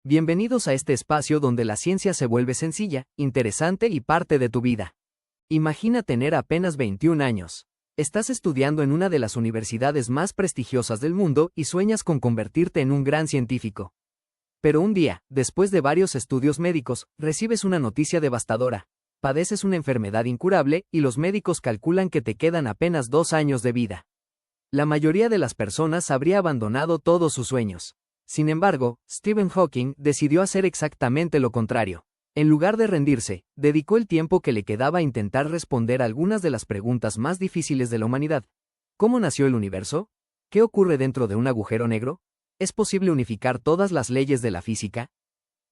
Bienvenidos a este espacio donde la ciencia se vuelve sencilla, interesante y parte de tu vida. Imagina tener apenas 21 años. Estás estudiando en una de las universidades más prestigiosas del mundo y sueñas con convertirte en un gran científico. Pero un día, después de varios estudios médicos, recibes una noticia devastadora. Padeces una enfermedad incurable y los médicos calculan que te quedan apenas 2 años de vida. La mayoría de las personas habría abandonado todos sus sueños. Sin embargo, Stephen Hawking decidió hacer exactamente lo contrario. En lugar de rendirse, dedicó el tiempo que le quedaba a intentar responder algunas de las preguntas más difíciles de la humanidad. ¿Cómo nació el universo? ¿Qué ocurre dentro de un agujero negro? ¿Es posible unificar todas las leyes de la física?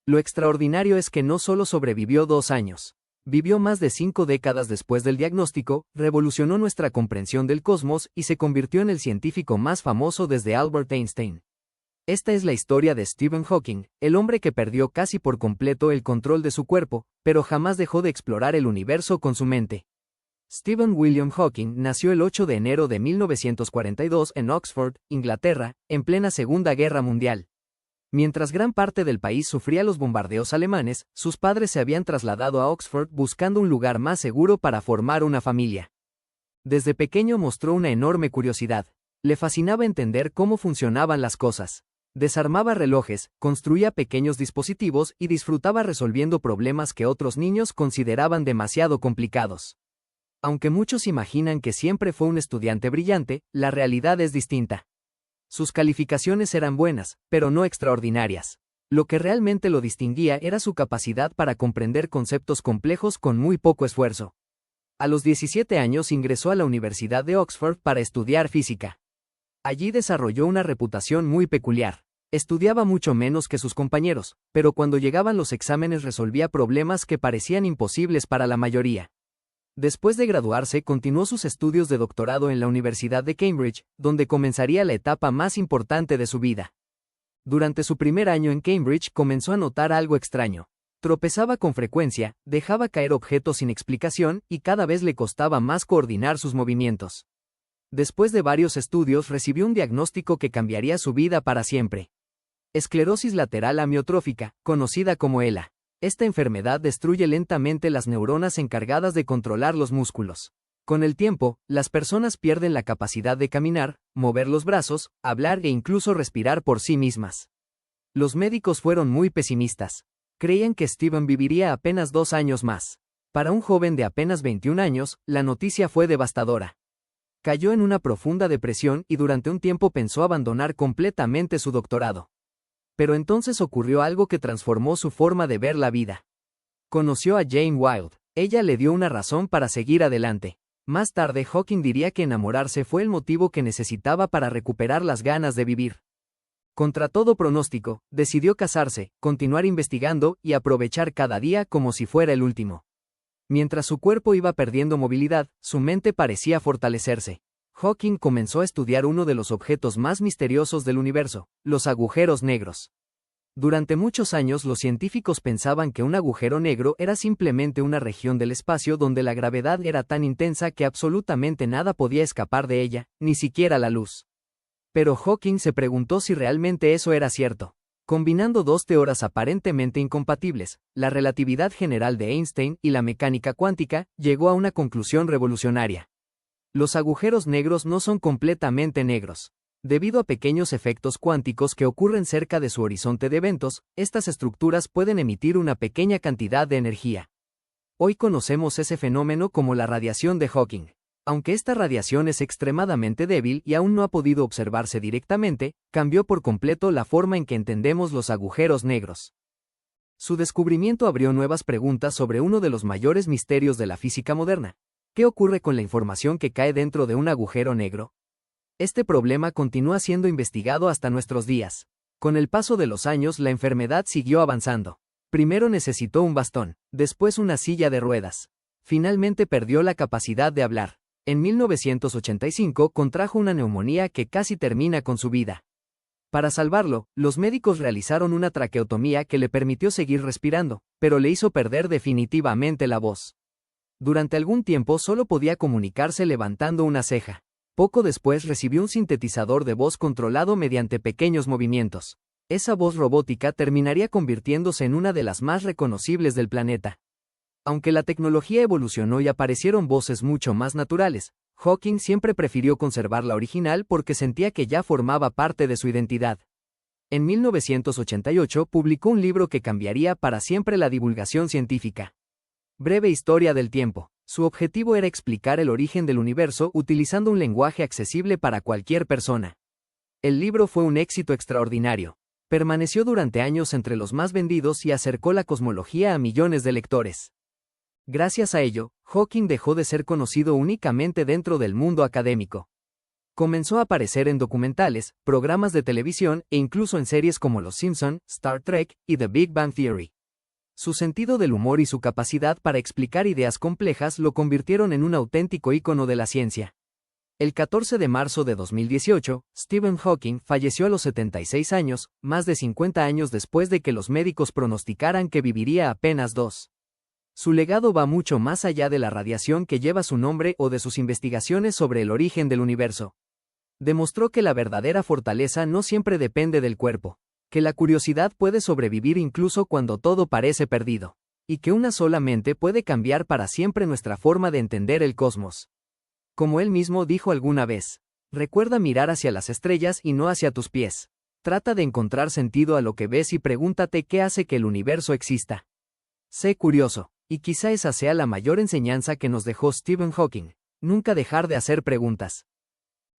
Lo extraordinario es que no solo sobrevivió 2 años. Vivió más de 5 décadas después del diagnóstico, revolucionó nuestra comprensión del cosmos y se convirtió en el científico más famoso desde Albert Einstein. Esta es la historia de Stephen Hawking, el hombre que perdió casi por completo el control de su cuerpo, pero jamás dejó de explorar el universo con su mente. Stephen William Hawking nació el 8 de enero de 1942 en Oxford, Inglaterra, en plena Segunda Guerra Mundial. Mientras gran parte del país sufría los bombardeos alemanes, sus padres se habían trasladado a Oxford buscando un lugar más seguro para formar una familia. Desde pequeño mostró una enorme curiosidad. Le fascinaba entender cómo funcionaban las cosas. Desarmaba relojes, construía pequeños dispositivos y disfrutaba resolviendo problemas que otros niños consideraban demasiado complicados. Aunque muchos imaginan que siempre fue un estudiante brillante, la realidad es distinta. Sus calificaciones eran buenas, pero no extraordinarias. Lo que realmente lo distinguía era su capacidad para comprender conceptos complejos con muy poco esfuerzo. A los 17 años ingresó a la Universidad de Oxford para estudiar física. Allí desarrolló una reputación muy peculiar. Estudiaba mucho menos que sus compañeros, pero cuando llegaban los exámenes resolvía problemas que parecían imposibles para la mayoría. Después de graduarse, continuó sus estudios de doctorado en la Universidad de Cambridge, donde comenzaría la etapa más importante de su vida. Durante su primer año en Cambridge comenzó a notar algo extraño. Tropezaba con frecuencia, dejaba caer objetos sin explicación y cada vez le costaba más coordinar sus movimientos. Después de varios estudios recibió un diagnóstico que cambiaría su vida para siempre. Esclerosis lateral amiotrófica, conocida como ELA. Esta enfermedad destruye lentamente las neuronas encargadas de controlar los músculos. Con el tiempo, las personas pierden la capacidad de caminar, mover los brazos, hablar e incluso respirar por sí mismas. Los médicos fueron muy pesimistas. Creían que Stephen viviría apenas 2 años más. Para un joven de apenas 21 años, la noticia fue devastadora. Cayó en una profunda depresión y durante un tiempo pensó abandonar completamente su doctorado. Pero entonces ocurrió algo que transformó su forma de ver la vida. Conoció a Jane Wilde. Ella le dio una razón para seguir adelante. Más tarde Hawking diría que enamorarse fue el motivo que necesitaba para recuperar las ganas de vivir. Contra todo pronóstico, decidió casarse, continuar investigando y aprovechar cada día como si fuera el último. Mientras su cuerpo iba perdiendo movilidad, su mente parecía fortalecerse. Hawking comenzó a estudiar uno de los objetos más misteriosos del universo, los agujeros negros. Durante muchos años los científicos pensaban que un agujero negro era simplemente una región del espacio donde la gravedad era tan intensa que absolutamente nada podía escapar de ella, ni siquiera la luz. Pero Hawking se preguntó si realmente eso era cierto. Combinando 2 teorías aparentemente incompatibles, la relatividad general de Einstein y la mecánica cuántica, llegó a una conclusión revolucionaria. Los agujeros negros no son completamente negros. Debido a pequeños efectos cuánticos que ocurren cerca de su horizonte de eventos, estas estructuras pueden emitir una pequeña cantidad de energía. Hoy conocemos ese fenómeno como la radiación de Hawking. Aunque esta radiación es extremadamente débil y aún no ha podido observarse directamente, cambió por completo la forma en que entendemos los agujeros negros. Su descubrimiento abrió nuevas preguntas sobre uno de los mayores misterios de la física moderna. ¿Qué ocurre con la información que cae dentro de un agujero negro? Este problema continúa siendo investigado hasta nuestros días. Con el paso de los años la enfermedad siguió avanzando. Primero necesitó un bastón, después una silla de ruedas. Finalmente perdió la capacidad de hablar. En 1985 contrajo una neumonía que casi termina con su vida. Para salvarlo, los médicos realizaron una traqueotomía que le permitió seguir respirando, pero le hizo perder definitivamente la voz. Durante algún tiempo solo podía comunicarse levantando una ceja. Poco después recibió un sintetizador de voz controlado mediante pequeños movimientos. Esa voz robótica terminaría convirtiéndose en una de las más reconocibles del planeta. Aunque la tecnología evolucionó y aparecieron voces mucho más naturales, Hawking siempre prefirió conservar la original porque sentía que ya formaba parte de su identidad. En 1988 publicó un libro que cambiaría para siempre la divulgación científica. Breve historia del tiempo. Su objetivo era explicar el origen del universo utilizando un lenguaje accesible para cualquier persona. El libro fue un éxito extraordinario. Permaneció durante años entre los más vendidos y acercó la cosmología a millones de lectores. Gracias a ello, Hawking dejó de ser conocido únicamente dentro del mundo académico. Comenzó a aparecer en documentales, programas de televisión e incluso en series como Los Simpson, Star Trek y The Big Bang Theory. Su sentido del humor y su capacidad para explicar ideas complejas lo convirtieron en un auténtico ícono de la ciencia. El 14 de marzo de 2018, Stephen Hawking falleció a los 76 años, más de 50 años después de que los médicos pronosticaran que viviría apenas 2. Su legado va mucho más allá de la radiación que lleva su nombre o de sus investigaciones sobre el origen del universo. Demostró que la verdadera fortaleza no siempre depende del cuerpo, que la curiosidad puede sobrevivir incluso cuando todo parece perdido, y que una sola mente puede cambiar para siempre nuestra forma de entender el cosmos. Como él mismo dijo alguna vez, recuerda mirar hacia las estrellas y no hacia tus pies. Trata de encontrar sentido a lo que ves y pregúntate qué hace que el universo exista. Sé curioso, y quizá esa sea la mayor enseñanza que nos dejó Stephen Hawking, nunca dejar de hacer preguntas.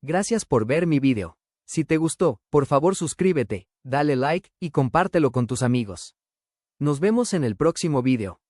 Gracias por ver mi video. Si te gustó, por favor suscríbete, dale like y compártelo con tus amigos. Nos vemos en el próximo video.